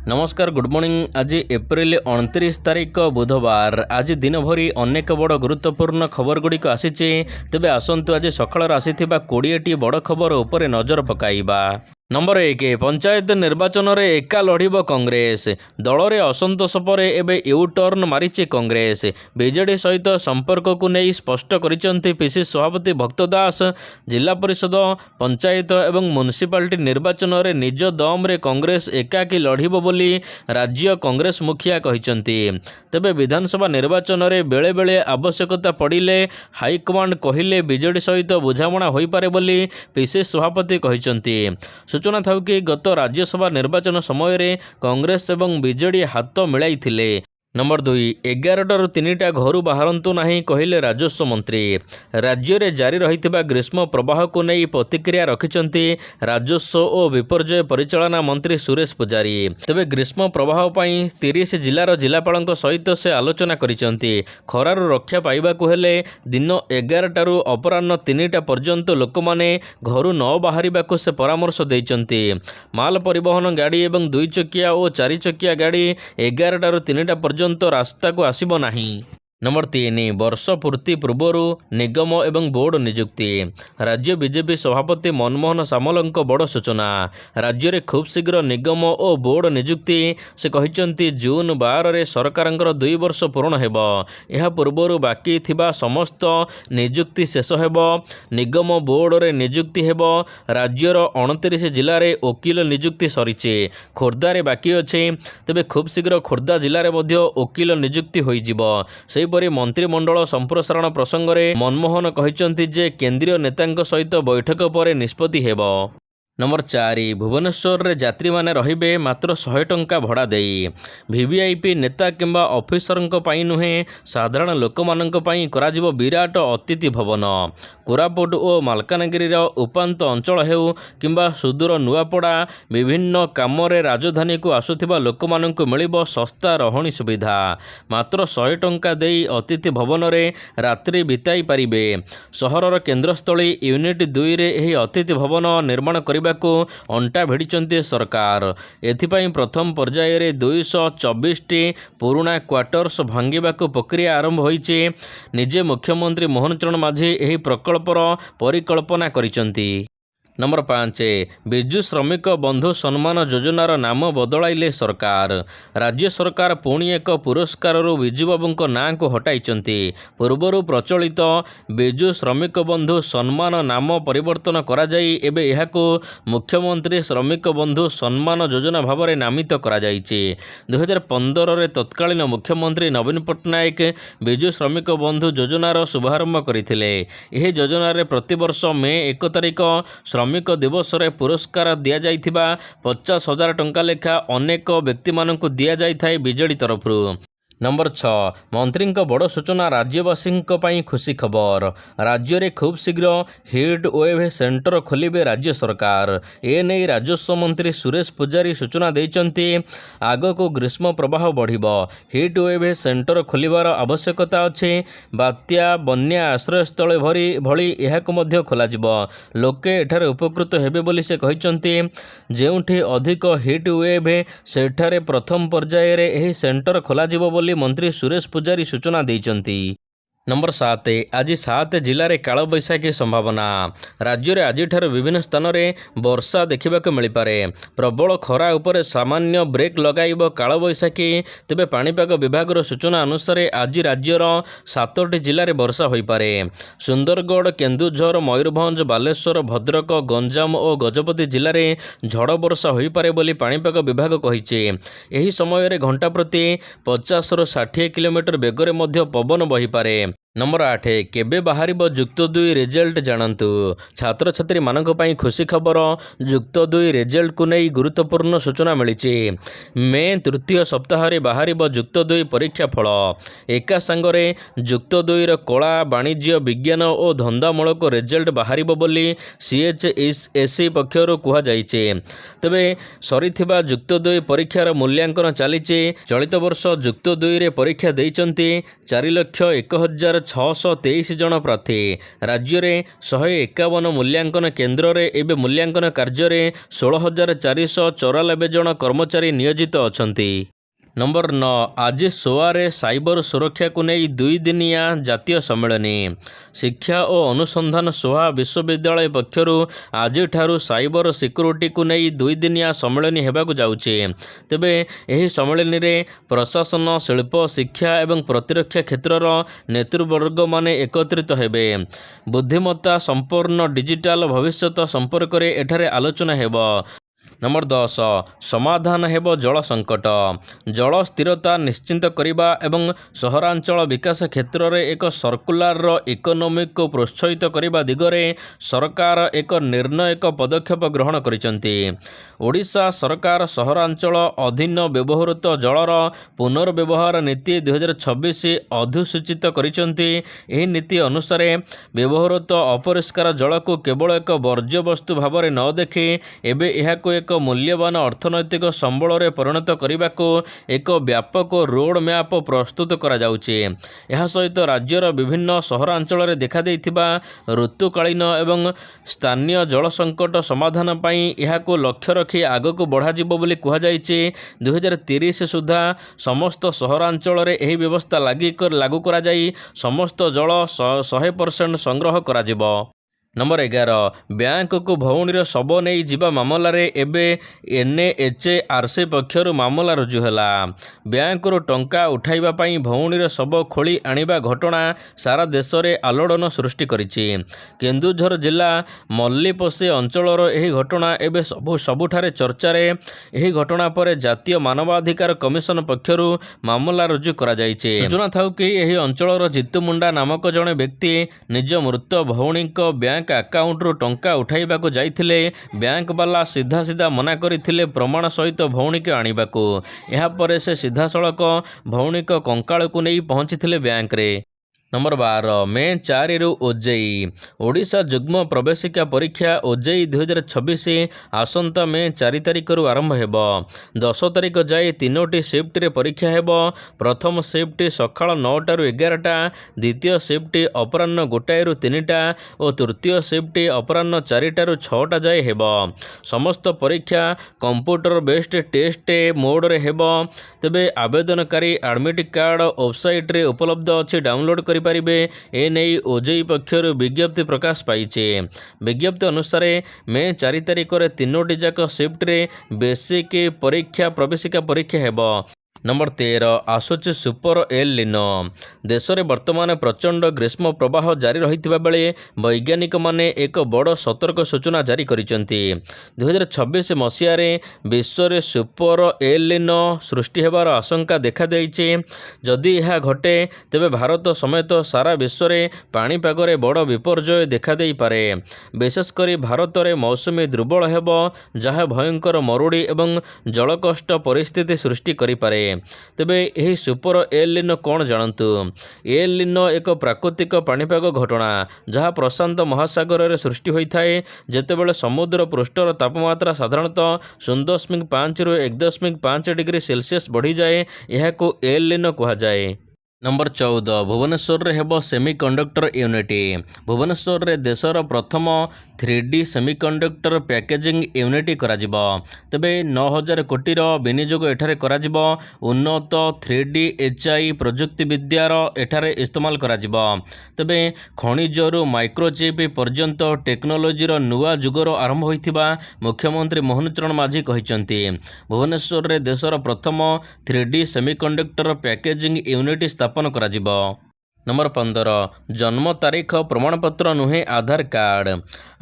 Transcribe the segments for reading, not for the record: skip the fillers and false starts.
नमस्कार good morning. आज April 29 तारिख बुधवार। आज दिन भरी अनेक बड़ गुरुत्वपूर्ण खबर गुड़िक आसीचे। तेबे आसंतु आज सकाळ आसीथिबा 20टी बड़ खबर उपरे नजर पकाइबा। नंबर 1 पंचायत निर्वाचन रे एका लढ़िब कांग्रेस। दल रे असंतोष पर एबे यू टर्न मारिचे कांग्रेस। बीजेडी सहित संपर्क को नहीं स्पष्ट करिसेंती पीसी सभापति भक्त दास। जिला परिषद पंचायत एवं म्युनिसिपालिटी निर्वाचन रे निज दम रे कांग्रेस एकाकी लढ़िब बोली राज्य कांग्रेस मुखिया कहिसेंती। तेबे विधानसभा निर्वाचन रे बेले बेले आवश्यकता पड़िले हाईकमांड कहिले बीजेडी सहित बुझामणा होई पारे बोली पीसी सभापति कहिसेंती। सूचना था कि गत राज्यसभा निर्वाचन समय कांग्रेस एवं बीजेडी हाथ मिलाई। नंबर 2 11टारू 3टा घर बाहरतु नहीं कहले राजस्व मंत्री। राज्य में जारी रही ग्रीष्म प्रवाह को नहीं प्रतिक्रिया रखिंट राजस्व और विपर्यय परिचालना मंत्री सुरेश पुजारी। तेबे ग्रीष्म प्रवाह 30 जिलार जिलापाल सहित से आलोचना करिसेंती। खरारू रक्षा पाइबाकु हेले दिन 11टारू अपराह्न 3टा पर्यंत लोक माने घरू न बाहरिबाकु से परामर्श देइचंती। माल परिवहन गाड़ी एवं 2 चकिया और 4 चकिया गाड़ी 11टारू 3टा पर्यंत रास्ता को आसीबो नाही। नंबर 3 वर्ष पूर्ति पूर्वर निगम एवं बोर्ड नियुक्ति। राज्य बीजेपी सभापति मनमोहन सामलंक बड़ सूचना। राज्य में खूब शीघ्र निगम और बोर्ड नियुक्ति से कहिसेंती। जून 12 रे सरकारंकर 2 वर्ष पूर्ण हेब। यह पूर्वर बाकी थिबा समस्त नियुक्ति शेष हेब। निगम बोर्ड रे नियुक्ति हेब। राज्यर 29 जिले में वकिल नियुक्ति सरीचे। खोर्धा रे बाकी अच्छे। तेबे खूब शीघ्र खोर्धा जिले में वकिल नियुक्ति होइजिबो। सेहीपरि मंत्रिमंडल संप्रसारण प्रसंग में मनमोहन कहिसेंती जे केंद्रीय नेतांक सहित बैठक पर निष्पत्ति हेबो। नंबर 4 भुवनेश्वर रे यात्री माने रहिबे मात्र 100 टंका भड़ा देई। वीवीआईपी नेता किंबा ऑफिसरंक पई नुहे साधारण लोक मानंक पई कराजिबो विराट अतिथि भवन। कोरापुट और मालकानगिरी उपांत अंचल हेउ किंबा सुदूर नुआपड़ा विभिन्न काम रे राजधानी को आसुथिबा लोक मानंकु मिलिबो सस्ता रहणी सुविधा। मात्र 100 टंका देई अतिथि भवन रे रात्रि बिताई पारिबे। सहरर केन्द्रस्थली यूनिट 2 रे एही अतिथि भवन निर्माण करिबा को अंटा भिड़िचंती सरकार। एथिपाई प्रथम पर्याय रे 224टी पुराणा क्वार्टर्स भांगिबा को प्रक्रिया आरंभ होईचे। निजे मुख्यमंत्री मोहन चरण माझी एही प्रकल्पर परिकल्पना करिचंती। नंबर 5 बिजु श्रमिक बंधु सम्मान योजनार नाम बदलाइले सरकार। राज्य सरकार पुणी एक पुरस्कार बिजु बाबू नाँ को हटाइचंती। पूर्वर प्रचलित बिजु श्रमिक बंधु सम्मान नाम परिवर्तन करा जाई एबे एहाको मुख्यमंत्री श्रमिक बंधु सम्मान योजना भाव में नामित करा जाइछि। 2015 रे तत्कालीन मुख्यमंत्री नवीन पट्टनायक बिजु श्रमिक बंधु योजनार शुभारंभ करथिले। एही योजना रे प्रतिवर्ष मे 1 तारिख श्रमिक दिवस रे पुरस्कार दिया जाइथिबा 50,000 टंका लेखा अनेक व्यक्ति मानकु दिया जाइथाय बीजेडी तरफरु। नंबर 6 मंत्री बड़ सूचना राज्यवासी खुशी खबर। राज्य में खूब शीघ्र हिट वेव सेंटर खोलिबे राज्य सरकार। एने राजस्व मंत्री सुरेश पुजारी सूचना देइचंती। आगको ग्रीष्म प्रवाह बढ़िबो। हिट वेव सेंटर खोलिबार आवश्यकता अछि। बात्या बन्या आश्रयस्थल भली एहाको मध्य खोलाजिबो। लोके एठारे उपकृत हेबे बोली से कहिचंती। जेउठी अधिक हिट वेव सेठारे प्रथम पर्याय रे एही सेंटर खोलाजिबो बोली मंत्री सुरेश पुजारी सूचना देइचंती। नंबर 7 आज 7 जिले में काल बैशाखी संभावना। राज्य में आज विभिन्न स्थान में वर्षा देखा मिल पारे। प्रबल खरा उपर सामान्य ब्रेक लगाइब काल बैशाखी। तेबे पाणीपाग विभाग सूचना अनुसार आज राज्यर 7टी जिले में वर्षा हो पारे। सुंदरगढ़ केन्दुझर मयूरभंज बालेश्वर भद्रक गंजाम और गजपति जिले में झड़ वर्षा हो पारे बोली पाणीपाग विभाग कहिছে। एही समय घंटा प्रति 50 ରୁ 60 किलोमीटर बेगर पवन बही पारे। नंबर 8 केबे बाहरिबो जुक्त 2 रिजल्ट जानतु। छात्र छात्री मानक पई खुशी खबर। जुक्त 2 रिजल्ट को नहीं गुरुत्वपूर्ण सूचना मिली। मे 3य सप्ताह रे बाहरिबो जुक्त 2 परीक्षा फल। एका संगरे जुक्त 2 रो कला वाणिज्य विज्ञान और धंदामूलक रिजल्ट बाहरिबो बोली CHSE पक्षरु कुहा जाइछे। तबे सरीथिबा जुक्त 2 परीक्षार मूल्यांकन चलीचे। चलित वर्ष जुक्त 2 रे परीक्षा देइचंती 4,01,000 623 ଜଣ ପ୍ରାର୍ଥୀ। ରାଜ୍ୟରେ 151 ମୂଲ୍ୟାଙ୍କନ କେନ୍ଦ୍ରରେ ଏବେ ମୂଲ୍ୟାଙ୍କନ କାର୍ଯ୍ୟରେ 16,494 ଜଣ କର୍ମଚାରୀ ନିୟୋଜିତ ଅଛନ୍ତି। ନମ୍ବର 9 ଆଜି ସୋଆରେ ସାଇବର ସୁରକ୍ଷାକୁ ନେଇ 2 ଦିନିଆ ଜାତୀୟ ସମ୍ମିଳନୀ। ଶିକ୍ଷା ଓ ଅନୁସନ୍ଧାନ ସୋଆ ବିଶ୍ୱବିଦ୍ୟାଳୟ ପକ୍ଷରୁ ଆଜିଠାରୁ ସାଇବର ସିକ୍ୟୁରିଟିକୁ ନେଇ 2 ଦିନିଆ ସମ୍ମିଳନୀ ହେବାକୁ ଯାଉଛି। ତେବେ ଏହି ସମ୍ମିଳନୀରେ ପ୍ରଶାସନ, ଶିଳ୍ପ, ଶିକ୍ଷା ଏବଂ ପ୍ରତିରକ୍ଷା କ୍ଷେତ୍ରର ନେତୃବର୍ଗମାନେ ଏକତ୍ରିତ ହେବେ। ବୁଦ୍ଧିମତ୍ତା ସମ୍ପନ୍ନ ଡିଜିଟାଲ ଭବିଷ୍ୟତ ସମ୍ପର୍କରେ ଏଠାରେ ଆଲୋଚନା ହେବ। ନମ୍ବର 10 ସମାଧାନ ହେବ ଜଳ ସଙ୍କଟ। ଜଳ ସ୍ଥିରତା ନିଶ୍ଚିତ କରିବା ଏବଂ ସହରାଞ୍ଚଳ ବିକାଶ କ୍ଷେତ୍ରରେ ଏକ ସର୍କୁଲାର ଇକୋନୋମିକୁ ପ୍ରୋତ୍ସାହିତ କରିବା ଦିଗରେ ସରକାର ଏକ ନିର୍ଣ୍ଣାୟକ ପଦକ୍ଷେପ ଗ୍ରହଣ କରିଛନ୍ତି। ଓଡ଼ିଶା ସରକାର ସହରାଞ୍ଚଳ ଅଧୀନ ବ୍ୟବହୃତ ଜଳର ପୁନର୍ବ୍ୟବହାର ନୀତି 2026 ଅଧିସୂଚିତ କରିଛନ୍ତି। ଏହି ନୀତି ଅନୁସାରେ ବ୍ୟବହୃତ ଅପରିଷ୍କାର ଜଳକୁ କେବଳ ଏକ ବର୍ଜ୍ୟବସ୍ତୁ ଭାବରେ ନ ଦେଖି ଏବେ ଏହାକୁ ଏକ ମୂଲ୍ୟବାନ ଅର୍ଥନୈତିକ ସମ୍ବଳରେ ପରିଣତ କରିବାକୁ ଏକ ବ୍ୟାପକ ରୋଡ୍ ମ୍ୟାପ୍ ପ୍ରସ୍ତୁତ କରାଯାଉଛି। ଏହା ସହିତ ରାଜ୍ୟର ବିଭିନ୍ନ ସହରାଞ୍ଚଳରେ ଦେଖାଦେଇଥିବା ଋତୁକାଳୀନ ଏବଂ ସ୍ଥାନୀୟ ଜଳ ସଙ୍କଟ ସମାଧାନ ପାଇଁ ଏହାକୁ ଲକ୍ଷ୍ୟ ରଖି ଆଗକୁ ବଢ଼ାଯିବ ବୋଲି କୁହାଯାଇଛି। 2030 ସୁଦ୍ଧା ସମସ୍ତ ସହରାଞ୍ଚଳରେ ଏହି ବ୍ୟବସ୍ଥା ଲାଗୁ କରାଯାଇ ସମସ୍ତ ଜଳ 100% ସଂଗ୍ରହ କରାଯିବ। ନମ୍ବର 11 ବ୍ୟାଙ୍କକୁ ଭଉଣୀର ଶବ ନେଇ ଯିବା ମାମଲାରେ ଏବେ NHRC ପକ୍ଷରୁ ମାମଲା ରୁଜୁ ହେଲା। ବ୍ୟାଙ୍କରୁ ଟଙ୍କା ଉଠାଇବା ପାଇଁ ଭଉଣୀର ଶବ ଖୋଳି ଆଣିବା ଘଟଣା ସାରା ଦେଶରେ ଆଲୋଡ଼ନ ସୃଷ୍ଟି କରିଛି। କେନ୍ଦୁଝର ଜିଲ୍ଲା ମଲ୍ଲିପୋଷି ଅଞ୍ଚଳର ଏହି ଘଟଣା ଏବେ ସବୁଠାରେ ଚର୍ଚ୍ଚାରେ। ଏହି ଘଟଣା ପରେ ଜାତୀୟ ମାନବାଧିକାର କମିଶନ ପକ୍ଷରୁ ମାମଲା ରୁଜୁ କରାଯାଇଛି। ସୂଚନା ଥାଉ କି ଏହି ଅଞ୍ଚଳର ଜିତୁ ମୁଣ୍ଡା ନାମକ ଜଣେ ବ୍ୟକ୍ତି ନିଜ ମୃତ ଭଉଣୀଙ୍କ ବ୍ୟାଙ୍କ ଆକାଉଣ୍ଟରୁ ଟଙ୍କା ଉଠାଇବାକୁ ଯାଇଥିଲେ। ବ୍ୟାଙ୍କବାଲା ସିଧା ମନା କରିଥିଲେ ପ୍ରମାଣ ସହିତ ଭଉଣୀକୁ ଆଣିବାକୁ। ଏହାପରେ ସେ ସିଧାସଳଖ ଭଉଣୀଙ୍କ କଙ୍କାଳକୁ ନେଇ ପହଞ୍ଚିଥିଲେ ବ୍ୟାଙ୍କରେ। ନମ୍ବର 12 ମେ 4ରୁ ଓଜେଇ ଓଡ଼ିଶା ଯୁଗ୍ମ ପ୍ରବେଶିକା ପରୀକ୍ଷା ଓଜେଇ 2026 ଆସନ୍ତା ମେ 4 ତାରିଖରୁ ଆରମ୍ଭ ହେବ। 10 ତାରିଖ ଯାଏ 3ଟି ସିଫ୍ଟରେ ପରୀକ୍ଷା ହେବ। ପ୍ରଥମ ସିଫ୍ଟ ସକାଳ 9ଟାରୁ 11ଟା, ଦ୍ୱିତୀୟ ସିଫ୍ଟ ଅପରାହ୍ନ 1ଟାରୁ 3ଟା ଓ ତୃତୀୟ ସିଫ୍ଟ ଅପରାହ୍ନ 4ଟାରୁ 6ଟା ଯାଏ ହେବ। ସମସ୍ତ ପରୀକ୍ଷା କମ୍ପ୍ୟୁଟର ବେସ୍ଡ ଟେଷ୍ଟ ମୋଡ଼ରେ ହେବ। ତେବେ ଆବେଦନକାରୀ ଆଡମିଟ୍ କାର୍ଡ଼ ୱେବସାଇଟରେ ଉପଲବ୍ଧ ଅଛି, ଡାଉନଲୋଡ୍ କରିପାରିବେ। ଏନେଇ ଓଜେଇ ପକ୍ଷରୁ ବିଜ୍ଞପ୍ତି ପ୍ରକାଶ ପାଇଛି। ବିଜ୍ଞପ୍ତି ଅନୁସାରେ ମେ 4 ତାରିଖରେ 3ଟି ଯାକ ସିଫ୍ଟରେ ବେସିକ୍ ପରୀକ୍ଷା ପ୍ରବେଶିକା ପରୀକ୍ଷା ହେବ। ନମ୍ବର 13 ଆସୁଛି ସୁପର ଏଲ୍ ନିନୋ। ଦେଶରେ ବର୍ତ୍ତମାନ ପ୍ରଚଣ୍ଡ ଗ୍ରୀଷ୍ମ ପ୍ରବାହ ଜାରି ରହିଥିବା ବେଳେ ବୈଜ୍ଞାନିକମାନେ ଏକ ବଡ଼ ସତର୍କ ସୂଚନା ଜାରି କରିଛନ୍ତି। 2026 ମସିହାରେ ବିଶ୍ୱରେ ସୁପର ଏଲ୍ ନିନୋ ସୃଷ୍ଟି ହେବାର ଆଶଙ୍କା ଦେଖାଦେଇଛି। ଯଦି ଏହା ଘଟେ ତେବେ ଭାରତ ସମେତ ସାରା ବିଶ୍ୱରେ ପାଣିପାଗରେ ବଡ଼ ବିପର୍ଯ୍ୟୟ ଦେଖାଦେଇପାରେ। ବିଶେଷ କରି ଭାରତରେ ମୌସୁମୀ ଦୁର୍ବଳ ହେବ, ଯାହା ଭୟଙ୍କର ମରୁଡ଼ି ଏବଂ ଜଳକଷ୍ଟ ପରିସ୍ଥିତି ସୃଷ୍ଟି କରିପାରେ। ତେବେ ଏହି ସୁପର ଏଲ୍ ନିନୋ କ'ଣ ଜାଣନ୍ତୁ। ଏଲ୍ ନିନୋ ଏକ ପ୍ରାକୃତିକ ପାଣିପାଗ ଘଟଣା ଯାହା ପ୍ରଶାନ୍ତ ମହାସାଗରରେ ସୃଷ୍ଟି ହୋଇଥାଏ। ଯେତେବେଳେ ସମୁଦ୍ର ପୃଷ୍ଠର ତାପମାତ୍ରା ସାଧାରଣତଃ 0.5ରୁ 1.5 ଡିଗ୍ରୀ ସେଲସିୟସ୍ ବଢ଼ିଯାଏ, ଏହାକୁ ଏଲ୍ ନିନୋ କୁହାଯାଏ। ନମ୍ବର 14 ଭୁବନେଶ୍ୱରରେ ହେବ ସେମିକଣ୍ଡକ୍ଟର ୟୁନିଟ୍। ଭୁବନେଶ୍ୱରରେ ଦେଶର ପ୍ରଥମ 3D ସେମିକଣ୍ଡକ୍ଟର ପ୍ୟାକେଜିଂ ୟୁନିଟ୍ କରାଯିବ। ତେବେ 9,000 କୋଟିର ବିନିଯୋଗ ଏଠାରେ କରାଯିବ। ଉନ୍ନତ 3D HI ପ୍ରଯୁକ୍ତି ବିଦ୍ୟାର ଏଠାରେ ଇସ୍ତେମାଲ କରାଯିବ। ତେବେ ଖଣିଜରୁ ମାଇକ୍ରୋଚିପ୍ ପର୍ଯ୍ୟନ୍ତ ଟେକ୍ନୋଲୋଜିର ନୂଆ ଯୁଗର ଆରମ୍ଭ ହୋଇଥିବା ମୁଖ୍ୟମନ୍ତ୍ରୀ ମୋହନ ଚରଣ ମାଝୀ କହିଛନ୍ତି। ଭୁବନେଶ୍ୱରରେ ଦେଶର ପ୍ରଥମ 3D ସେମିକଣ୍ଡକ୍ଟର ପ୍ୟାକେଜିଂ ୟୁନିଟ୍ ସ୍ଥାପନ କରାଯିବ। ନମ୍ବର 15 ଜନ୍ମ ତାରିଖ ପ୍ରମାଣପତ୍ର ନୁହେଁ ଆଧାର କାର୍ଡ଼।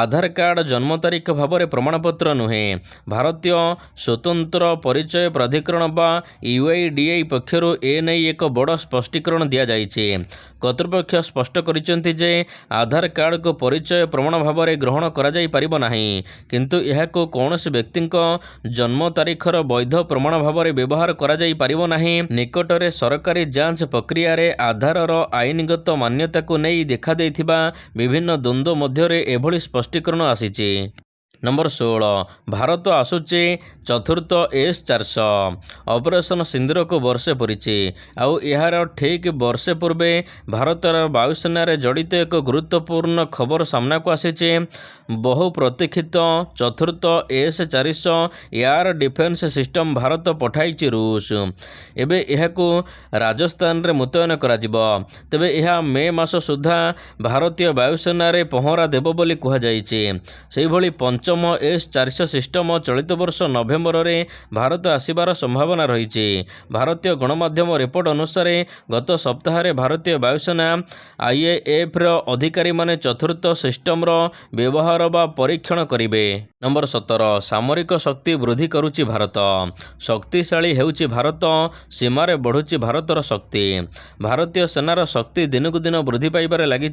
ଆଧାର କାର୍ଡ଼ ଜନ୍ମ ତାରିଖ ଭାବରେ ପ୍ରମାଣପତ୍ର ନୁହେଁ। ଭାରତୀୟ ସ୍ୱତନ୍ତ୍ର ପରିଚୟ ପ୍ରାଧିକରଣ ବା UIDAI ପକ୍ଷରୁ ଏନେଇ ଏକ ବଡ଼ ସ୍ପଷ୍ଟୀକରଣ ଦିଆଯାଇଛି। କର୍ତ୍ତୃପକ୍ଷ ସ୍ପଷ୍ଟ କରିଛନ୍ତି ଯେ ଆଧାର କାର୍ଡ଼କୁ ପରିଚୟ ପ୍ରମାଣ ଭାବରେ ଗ୍ରହଣ କରାଯାଇପାରିବ ନାହିଁ, କିନ୍ତୁ ଏହାକୁ କୌଣସି ବ୍ୟକ୍ତିଙ୍କ ଜନ୍ମ ତାରିଖର ବୈଧ ପ୍ରମାଣ ଭାବରେ ବ୍ୟବହାର କରାଯାଇପାରିବ ନାହିଁ। ନିକଟରେ ସରକାରୀ ଯାଞ୍ଚ ପ୍ରକ୍ରିୟାରେ ଆଧାରର ଆଇନଗତ ମାନ୍ୟତାକୁ ନେଇ ଦେଖାଦେଇଥିବା ବିଭିନ୍ନ ଦ୍ୱନ୍ଦ୍ୱ ମଧ୍ୟରେ ଏଭଳି ସ୍ପଷ୍ଟୀକରଣ ଆସିଛି। नंबर 16 भारत आसुचे चतुर्थ S-400 ऑपरेशन सिंदूर को वर्षे पूरी आउ यार ठीक वर्षे पूर्वे भारतर वायुसेना जड़ित एक गुरुत्वपूर्ण खबर सामना को आसीचे। बहु प्रतीक्षित चतुर्थ S-400 air defence system Bharat पठाई रूस एबे यहाकू राजस्थान रे मुतयन कराजिबो। तेबे यह मे मास सुधा भारतीय वायुसेना रे पहरा देबो बोली कुहा जायछि। सेहि भली पंचम S-400 सिस्टम चलित वर्ष नवेम्बर में भारत आसबार संभावना रही। भारतीय गणमाध्यम रिपोर्ट अनुसार गत सप्ताह भारतीय वायुसेना IAF अधिकारी माने चतुर्थ सिस्टम व्यवहार बा परीक्षण करेंगे। नंबर 17 सामरिक शक्ति वृद्धि करुच्ची भारत शक्तिशाली हेउची भारत सीमार बढ़ुची भारतर शक्ति। भारतीय सेनार शक्ति दिनक दिन वृद्धि पाइबार लगी।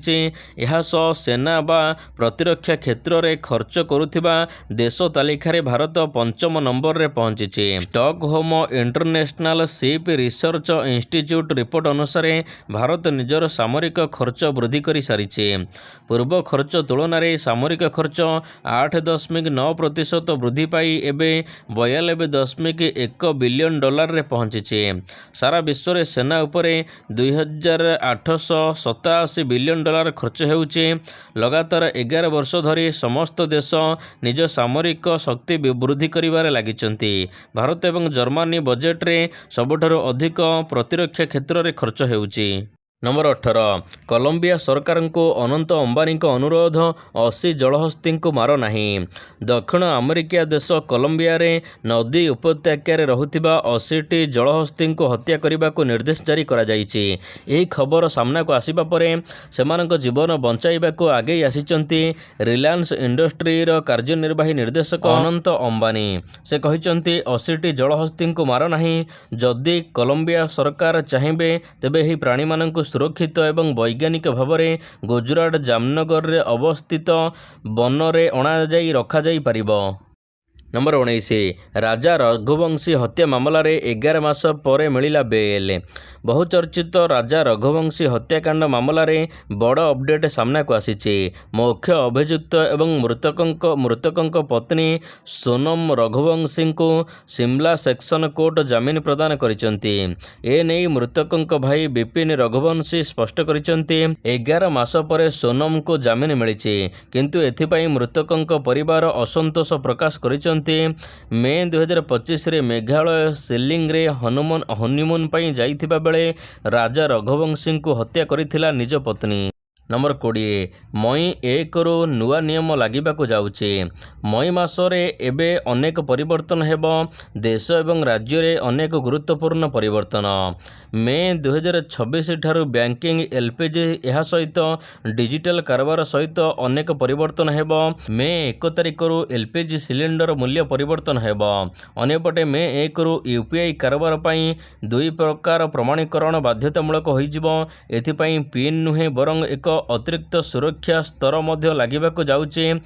यह सेना बा प्रतिरक्षा क्षेत्र में खर्च करुथिबा देश तालिकार भारत पंचम नंबर रे पहुंची। Stockholm international ship research institute report अनुसार भारत निजर सामरिक खर्च वृद्धि कर सारी। पूर्व खर्च तुलन में सामरिक खर्च 8.9% वृद्धि पाई एबे 92.1 बिलियन डॉलर रे पहुंची। सारा विश्व में सेना उपरे 2887 बिलियन डॉलर खर्च होउची। लगातार 11 वर्ष धरी समस्त देश निज सामरिक शक्ति वृद्धि करिबारे लागिचंती। भारत एवं जर्मनी बजेट रे सबुठारु अधिक प्रतिरक्षा क्षेत्र में खर्च होउची। नंबर 18 कोलंबिया सरकार को अनंत अंबानी अनुरोध 80 जलहस्ती को मार नहीं। दक्षिण अमेरिका देश कोलंबिया रे नदी उपत्यकार रहुथिबा 80टी जलहस्ती को हत्या करने को निर्देश जारी करा जायछि। एही खबर सामना को आसिबा परे सेमानक जीवन बंचाइबा को आगे आसिचंती रिलायंस इंडस्ट्री रो कार्यनिर्वाही निर्देशक अनंत अंबानी। से कहिचंती 80टी जलहस्ती को मार नहीं। जदि कोलंबिया सरकार चाहिए तेबे एही प्राणी मानक सुरक्षित एवं वैज्ञानिक भाव में गुजरात जामनगर रे अवस्थित वन रे अणाई रखाई पारिबो। नंबर 19 राजा रघुवंशी हत्या मामला रे 11 मास पर मिला बेल। बहुचर्चित राजा रघुवंशी हत्याकांड मामला रे बड़ अपडेट सामना को आसीचे। मुख्य अभियुक्त एवं मृतकों पत्नी सोनम रघुवंशी को शिमला सेक्शन कोर्ट जमीन प्रदान करिसंती। ए नै मृतकों भाई विपिन रघुवंशी स्पष्ट करिसंती 11 मास पर सोनम को जमीन मिली, किंतु एथिपाई मृतकों परिवार असंतोष प्रकाश करिसंती। मे 2025 रे मेघालय शिलिंग रे हनीमून पई जाइथिबा बेले राजा रघुवंशी को हत्या करिथिला निज पत्नी। नंबर 20 मई 1 रु नुआ नियम लागिबाकु जाउचे। मई मासरे एबे अनेक परिवर्तन हेबो। देश एवं राज्य रे अनेक गुरुत्वपूर्ण परिवर्तन। मे 2026 ठारू बैंकिंग LPG यह सहित डिजिटल कारबार सहित अनेक परिवर्तन हेबो। मे 1 तारिख रु LPG सिलिंडर मूल्य परिवर्तन हेबो। अन्यपटे मे 1 रु UPI कारबार पई 2 प्रकार प्रमाणीकरण बाध्यतामूलक होइजिबो। एथिपई पिन नुहे बरंग एक अतिरिक्त सुरक्षा स्तर मध्य लागिबाकु जाउचे।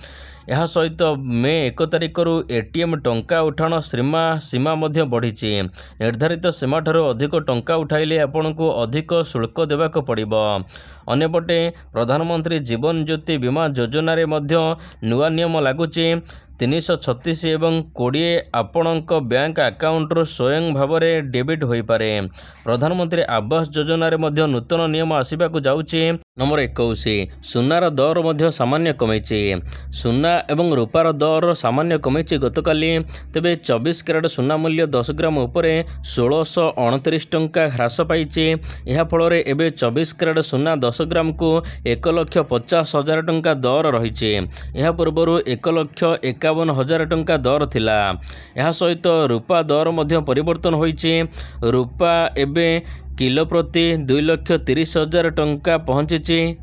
यह सहित मे 1 तारिख रु ATM टंका उठाण सीमा मध्य बढ़ी। निर्धारित सीमा ठारू अधिक टंका उठाइले आपन को अधिक शुल्क देबाक पड़िबो। अन्यपटे प्रधानमंत्री जीवन ज्योति बीमा योजना रे मध्य नुआ नियम लागुचे। 336 एवं 20 आपणक बैंक अकाउंट रो स्वयं भाव में डेबिट हो पारे। प्रधानमंत्री आवास योजना रे मध्य नूतन नियम आसिबाकु जाउचे। नंबर 21 सुनार दर मध्य सामान्य कमिचे। सुना एवं रूपार दर सामान्य कमिचे गतकाली। तेबे 24 कैरेट सुना मूल्य 10 ग्राम उपरे 1629 टंका ह्रास पाइचे। यह फल रे एबे 24 कैरेट सुना 10 ग्राम को 1,50,000 टंका दर रही। यह पूर्व 1,51,000 टंका दर थिला। यह सहित रूपा दर मध्य परिवर्तन होइचे। रूपा एबे किलो प्रति 2,30,000 टंका पहुँची।